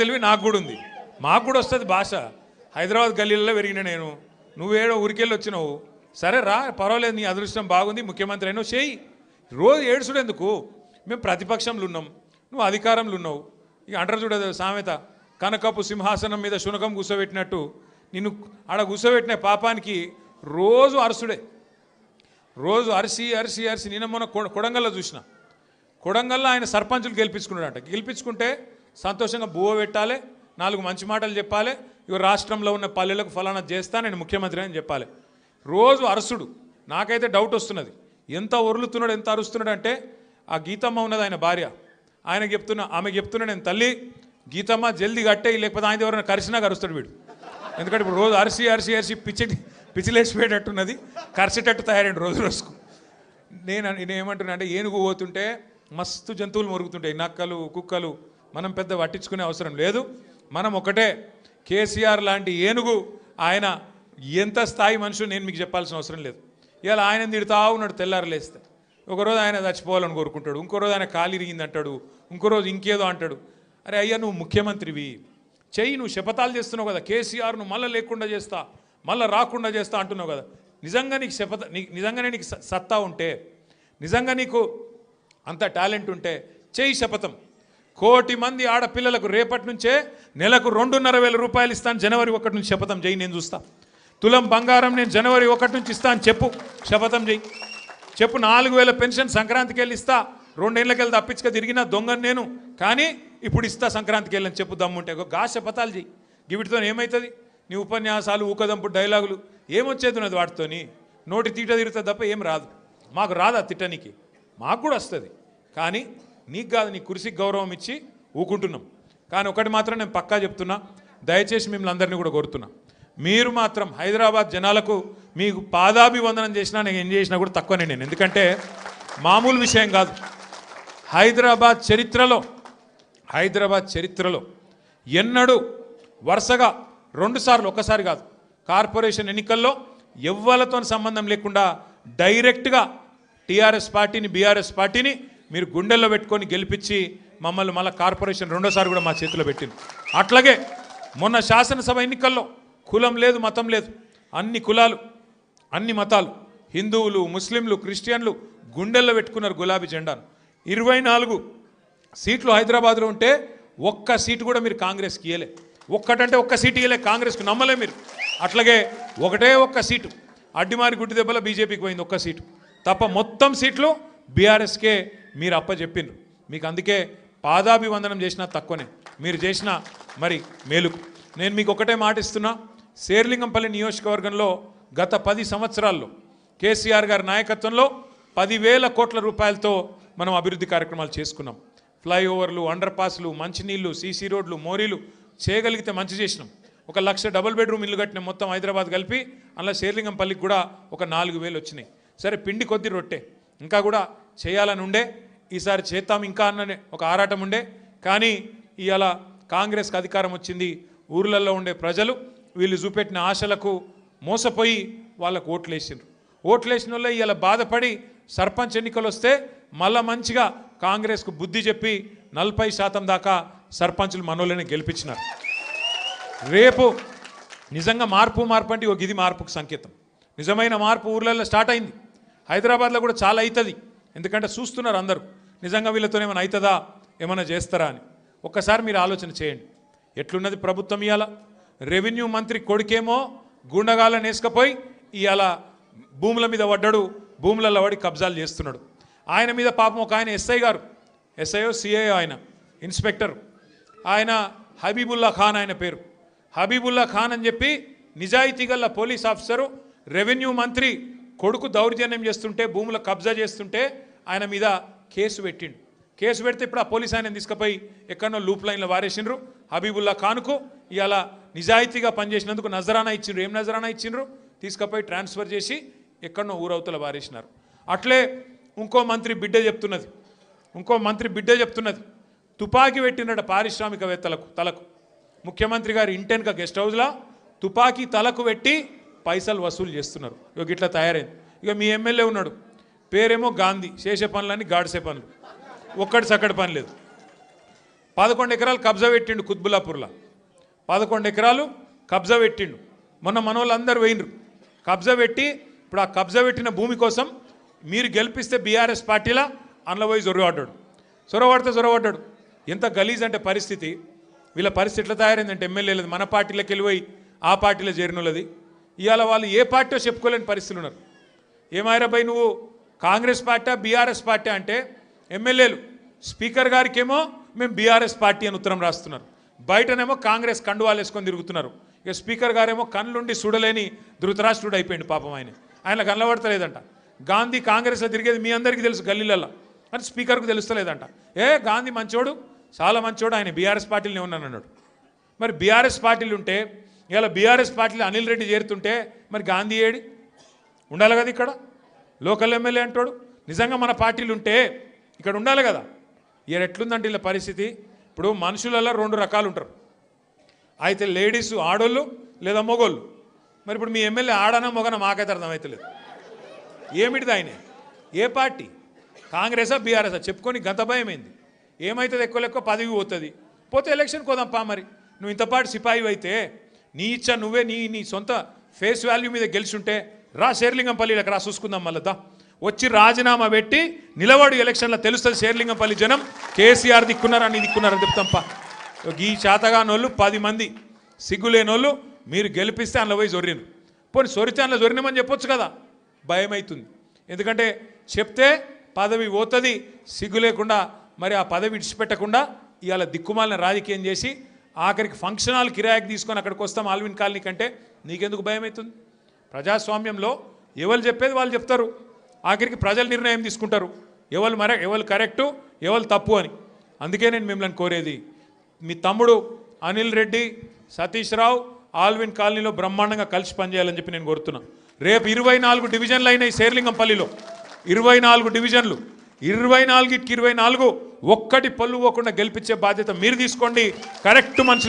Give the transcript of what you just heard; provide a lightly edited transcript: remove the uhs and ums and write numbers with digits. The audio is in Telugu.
తెలివి నాకు కూడా ఉంది, మాకు కూడా వస్తుంది భాష. హైదరాబాద్ గల్లీలలో పెరిగిన నేను, నువ్వేడో ఊరికెళ్ళి వచ్చినావు, సరే రా పర్వాలేదు, నీ అదృష్టం బాగుంది, ముఖ్యమంత్రి అయినావు చేయి. రోజు ఏడుచుడు ఎందుకు? మేము ప్రతిపక్షంలో ఉన్నాం, నువ్వు అధికారంలో ఉన్నావు. ఇక అంటారు చూడదు సామెత, కనకపు సింహాసనం మీద శునకం కూర్చోబెట్టినట్టు నిన్ను ఆడ కూర్చోబెట్టిన పాపానికి రోజు అరసుడే, రోజు అరిసి అరిసి అరిసి. నిన్న మొన్న కొడంగల్లో చూసిన, కొడంగల్లో ఆయన సర్పంచులు గెలిపించుకున్నాడంట. గెలిపించుకుంటే సంతోషంగా బువ్వ పెట్టాలి, 4 మంచి మాటలు చెప్పాలి, ఇవి రాష్ట్రంలో ఉన్న పల్లెలకు ఫలానా చేస్తా, నేను ముఖ్యమంత్రి అని చెప్పాలి. రోజు అరుసుడు. నాకైతే డౌట్ వస్తున్నది, ఎంత ఒరులుతున్నాడు, ఎంత అరుస్తున్నాడు అంటే, ఆ గీతమ్మ ఉన్నది ఆయన భార్య, ఆమె చెప్తున్నా నేను తల్లి గీతమ్మ జల్దీ కట్టే, లేకపోతే ఆయన ఎవరైనా కరిసినా కరుస్తాడు వీడు. ఎందుకంటే ఇప్పుడు రోజు అరిసి అరిసి అరిసి పిచ్చిలేసిపోయేటట్టున్నది, కరిసేటట్టు తయారైంది రోజు రోజుకు. నేనేమంటున్నా అంటే, ఏనుగు పోతుంటే మస్తు జంతువులు మొరుగుతుంటాయి, నక్కలు కుక్కలు, మనం పెద్ద పట్టించుకునే అవసరం లేదు. మనం ఒకటే, కేసీఆర్ లాంటి ఏనుగు ఆయన ఎంత స్థాయి మనుషులు నేను మీకు చెప్పాల్సిన అవసరం లేదు. ఇవాళ ఆయన తిడుతా ఉన్నాడు తెల్లారు లేస్తే, ఒకరోజు ఆయన చచ్చిపోవాలని కోరుకుంటాడు, ఇంకో రోజు ఆయన కాలు ఇరిగింది అంటాడు, ఇంకో రోజు ఇంకేదో అంటాడు. అరే అయ్యా, నువ్వు ముఖ్యమంత్రివి, చెయ్యి, నువ్వు శపథాలు చేస్తున్నావు కదా, కేసీఆర్ను మళ్ళీ లేకుండా చేస్తా, మళ్ళీ రాకుండా చేస్తా అంటున్నావు కదా. నిజంగా నీకు నిజంగానే నీకు సత్తా ఉంటే, నిజంగా నీకు అంత టాలెంట్ ఉంటే చెయ్యి శపథం. 1 కోటి మంది ఆడపిల్లలకు రేపటి నుంచే నెలకు 2,500 రూపాయలు ఇస్తాను, జనవరి 1 నుంచి శపథం చెయ్యి, నేను చూస్తా. తులం బంగారం నేను జనవరి 1 నుంచి ఇస్తాను చెప్పు, శపథం చెయ్యి. చెప్పు 4,000 పెన్షన్ సంక్రాంతికి వెళ్ళి ఇస్తా, 2 ఏళ్ళకి వెళ్ళి తప్పించుక తిరిగిన దొంగను నేను, కానీ ఇప్పుడు ఇస్తా సంక్రాంతికి వెళ్ళని చెప్పు దమ్ముంటే. గా శపథాలు చెయ్యి. వీటితో ఏమవుతుంది? నీ ఉపన్యాసాలు, ఊకదంపు డైలాగులు ఏమొచ్చేది ఉన్నది వాటితోని? నోటి తీట తిరుగుతుంది తప్ప ఏం రాదు. మాకు రాదా తిట్టనికి? మాకు కూడా వస్తుంది, కానీ నీకు కాదు, నీ కుర్చీకి గౌరవం ఇచ్చి ఊకుంటున్నాం. కానీ ఒకటి మాత్రం నేను పక్కా చెప్తున్నా, దయచేసి మిమ్మల్ని అందరినీ కూడా కోరుతున్నా, మీరు మాత్రం హైదరాబాద్ జనాలకు మీకు పాదాభివందనం చేసినా, నేను ఏం చేసినా కూడా తక్కువనే నేను. ఎందుకంటే మామూలు విషయం కాదు. హైదరాబాద్ చరిత్రలో ఎన్నడూ వరుసగా 2 సార్లు, ఒక్కసారి కాదు, కార్పొరేషన్ ఎన్నికల్లో ఎవ్వలతో సంబంధం లేకుండా డైరెక్ట్గా టీఆర్ఎస్ పార్టీని, బీఆర్ఎస్ పార్టీని మీరు గుండెల్లో పెట్టుకొని గెలిపించి మమ్మల్ని మళ్ళీ కార్పొరేషన్ 2వ సారి కూడా మా చేతిలో పెట్టింది. అట్లాగే మొన్న శాసనసభ ఎన్నికల్లో కులం లేదు, మతం లేదు, అన్ని కులాలు, అన్ని మతాలు, హిందువులు, ముస్లింలు, క్రిస్టియన్లు గుండెల్లో పెట్టుకున్నారు గులాబీ జెండాను. 24 సీట్లు హైదరాబాద్లో ఉంటే ఒక్క సీటు కూడా మీరు కాంగ్రెస్కి ఇయ్యలే. ఒక్కటంటే ఒక్క సీటు ఇయ్యలే కాంగ్రెస్కి, నమ్మలే మీరు. అట్లాగే ఒక్క సీటు అడ్డిమారి గుడ్డి దెబ్బలో బీజేపీకి పోయింది, ఒక్క సీటు తప్ప మొత్తం సీట్లు బీఆర్ఎస్కే మీరు అప్పచెప్పిండ్రు. మీకు అందుకే పాదాభివందనం చేసినా తక్కువనే, మీరు చేసిన మరి మేలుకు. నేను మీకు ఒకటే మాట ఇస్తున్నా, శేర్లింగంపల్లి నియోజకవర్గంలో గత 10 సంవత్సరాల్లో కేసీఆర్ గారి నాయకత్వంలో 10,000 కోట్ల రూపాయలతో మనం అభివృద్ధి కార్యక్రమాలు చేసుకున్నాం. ఫ్లైఓవర్లు, అండర్ పాస్లు, మంచినీళ్ళు, సీసీ రోడ్లు, మోరీలు చేయగలిగితే మంచి చేసినాం. 1,00,000 డబుల్ బెడ్రూమ్ ఇల్లు కట్టిన మొత్తం హైదరాబాద్ కలిపి, అందులో శేర్లింగంపల్లికి కూడా ఒక 4,000 వచ్చినాయి. సరే పిండి కొద్ది రొట్టె, ఇంకా కూడా చేయాలని ఉండే, ఈసారి చేద్దాం ఇంకా అన్ననే ఒక ఆరాటం ఉండే. కానీ ఇవాళ కాంగ్రెస్కి అధికారం వచ్చింది, ఊర్లలో ఉండే ప్రజలు వీళ్ళు చూపెట్టిన ఆశలకు మోసపోయి వాళ్ళకు ఓట్లేసిండ్రు. ఓట్లేసిన వాళ్ళే ఇవాళ బాధపడి సర్పంచ్ ఎన్నికలు వస్తే మళ్ళా మంచిగా కాంగ్రెస్కు బుద్ధి చెప్పి 40% దాకా సర్పంచులు మనోళ్ళని గెలిపించినారు. రేపు నిజంగా మార్పు అంటే ఇది మార్పుకు సంకేతం. నిజమైన మార్పు ఊర్లలో స్టార్ట్ అయింది. హైదరాబాద్లో కూడా చాలా అవుతుంది, ఎందుకంటే చూస్తున్నారు అందరూ, నిజంగా వీళ్ళతో ఏమైనా అవుతుందా, ఏమైనా చేస్తారా అని. ఒక్కసారి మీరు ఆలోచన చేయండి, ఎట్లున్నది ప్రభుత్వం. ఇవాళ రెవెన్యూ మంత్రి కొడుకేమో గుండగాళ్ళని వేసుకపోయి ఇవాళ భూముల మీద పడ్డాడు, భూములలో పడి కబ్జాలు చేస్తున్నాడు. ఆయన మీద పాపం ఒక ఆయన ఎస్ఐ గారు, ఎస్ఐఓ సిఐఓ, ఆయన ఇన్స్పెక్టర్, ఆయన హబీబుల్లా ఖాన్, ఆయన పేరు హబీబుల్లా ఖాన్ అని చెప్పి నిజాయితీ గల పోలీస్ ఆఫీసరు రెవెన్యూ మంత్రి కొడుకు దౌర్జన్యం చేస్తుంటే, భూముల కబ్జా చేస్తుంటే ఆయన మీద కేసు పెట్టిండు. కేసు పెడితే ఇప్పుడు ఆ పోలీస్ ఆయన తీసుకుపోయి ఎక్కడో లూప్ లైన్లో వారేసిండ్రు. హబీబుల్లా ఖాన్కు ఇవాళ నిజాయితీగా పనిచేసినందుకు నజరానా ఇచ్చిండ్రు. ఏం నజరానా ఇచ్చిండ్రు? తీసుకుపోయి ట్రాన్స్ఫర్ చేసి ఎక్కడో ఊరవతల వారేసినారు. అట్లే ఇంకో మంత్రి బిడ్డ చెప్తున్నది, తుపాకీ పెట్టినట పారిశ్రామికవేత్తలకు తలకు. ముఖ్యమంత్రి గారి ఇంటెన్క గెస్ట్ హౌస్లో తుపాకీ తలకు పెట్టి పైసలు వసూలు చేస్తున్నారు. ఇక ఇట్లా తయారైంది. ఇక మీ ఎమ్మెల్యే ఉన్నాడు, పేరేమో గాంధీ, చేసే పనులన్నీ గాడిసే పనులు, ఒక్కటి చక్కటి పని లేదు. 11 ఎకరాలు కబ్జా పెట్టిండు కుత్బుల్లాపూర్లో. 11 ఎకరాలు కబ్జా పెట్టిండు. మొన్న మనోళ్ళందరూ పోయినరు కబ్జా పెట్టి. ఇప్పుడు ఆ కబ్జా పెట్టిన భూమి కోసం మీరు గెలిపిస్తే బీఆర్ఎస్ పార్టీలా అందులో పోయి చొరవడ్డాడు. ఎంత గలీజ్ అంటే పరిస్థితి. వీళ్ళ పరిస్థితి ఎట్లా తయారైందంటే ఎమ్మెల్యేలది మన పార్టీలోకి వెళ్ళిపోయి ఆ పార్టీలో చేరినోళ్ళది. ఇవాళ వాళ్ళు ఏ పార్టీ చెప్పుకోలేని పరిస్థితులు ఉన్నారు. ఏమాయిరాబాయి నువ్వు కాంగ్రెస్ పార్టీ బీఆర్ఎస్ పార్టీ అంటే ఎమ్మెల్యేలు స్పీకర్ గారికి ఏమో మేము బీఆర్ఎస్ పార్టీ అని ఉత్తరం రాస్తున్నారు, బయటనేమో కాంగ్రెస్ కండువాలు వేసుకొని తిరుగుతున్నారు. ఇక స్పీకర్ గారేమో కళ్ళుండి చూడలేని ధృతరాష్ట్రుడు అయిపోయింది పాపం. ఆయన కనబడతలేదంట. గాంధీ కాంగ్రెస్లో తిరిగేది మీ అందరికీ తెలుసు గల్లీలలో అని స్పీకర్కు తెలుస్తలేదంట. గాంధీ మంచోడు, చాలా మంచోడు, ఆయన బీఆర్ఎస్ పార్టీలోనే ఉన్నాను అన్నాడు. మరి బీఆర్ఎస్ పార్టీలు ఉంటే ఇలా బీఆర్ఎస్ పార్టీలో అనిల్ రెడ్డి చేరుతుంటే మరి గాంధీ ఏడి ఉండాలి కదా, ఇక్కడ లోకల్ ఎమ్మెల్యే అంటాడు. నిజంగా మన పార్టీలు ఉంటే ఇక్కడ ఉండాలి కదా. ఇక్కడ ఎట్లుందంటే ఇలా పరిస్థితి. ఇప్పుడు మనుషులలో 2 రకాలు ఉంటారు, అయితే లేడీస్ ఆడోళ్ళు లేదా మొగోళ్ళు. మరి ఇప్పుడు మీ ఎమ్మెల్యే ఆడనా మొగనా మాకైతే అర్థమవుతలేదు. ఏమిటిది ఆయన, ఏ పార్టీ, కాంగ్రెసా బీఆర్ఎసా చెప్పుకొని గంత భయమైంది. ఏమవుతుంది, ఎక్కువ పదవి పోతే ఎలక్షన్ కోదాంపా. మరి నువ్వు ఇంతపాటు సిపాయి అయితే నీ ఇచ్చా నువ్వే నీ సొంత ఫేస్ వాల్యూ మీద గెలిచుంటే రా శేర్లింగంపల్లికి రా చూసుకుందాం. మళ్ళా వచ్చి రాజీనామా పెట్టి నిలబడి ఎలక్షన్లో తెలుస్తుంది శేర్లింగంపల్లి జనం కేసీఆర్ దిక్కున్నారని దిక్కున్నారని చెప్తాంపా. ఈ చేతగానోళ్ళు 10 మంది సిగ్గులేనోళ్ళు మీరు గెలిపిస్తే అందులో పోయి జొర్రిను. పోనీ సొరితే అందులో జొరినమని చెప్పొచ్చు కదా. భయం అవుతుంది, ఎందుకంటే చెప్తే పదవి పోతుంది. సిగ్గు లేకుండా మరి ఆ పదవి విడిచిపెట్టకుండా ఇవాళ దిక్కుమాలిన రాజకీయం చేసి ఆఖరికి ఫంక్షన్ హాల్ కిరాయికి తీసుకొని అక్కడికి వస్తాం ఆల్విన్ కాలనీ కంటే నీకెందుకు భయం అవుతుంది? ప్రజాస్వామ్యంలో ఎవరు చెప్పేది వాళ్ళు చెప్తారు, ఆఖరికి ప్రజలు నిర్ణయం తీసుకుంటారు ఎవరు కరెక్టు ఎవరు తప్పు అని. అందుకే నేను మిమ్మల్ని కోరేది, మీ తమ్ముడు అనిల్ రెడ్డి, సతీష్ రావు ఆల్విన్ కాలనీలో బ్రహ్మాండంగా కలిసి పనిచేయాలని చెప్పి నేను కోరుతున్నా. రేపు 24 డివిజన్లు అయినాయి శేర్లింగంపల్లిలో, 24 డివిజన్లు, 24కి 24 ఒక్కటి పళ్ళు పోకుండా గెలిపించే బాధ్యత మీరు తీసుకోండి. కరెక్ట్ మనుషులకు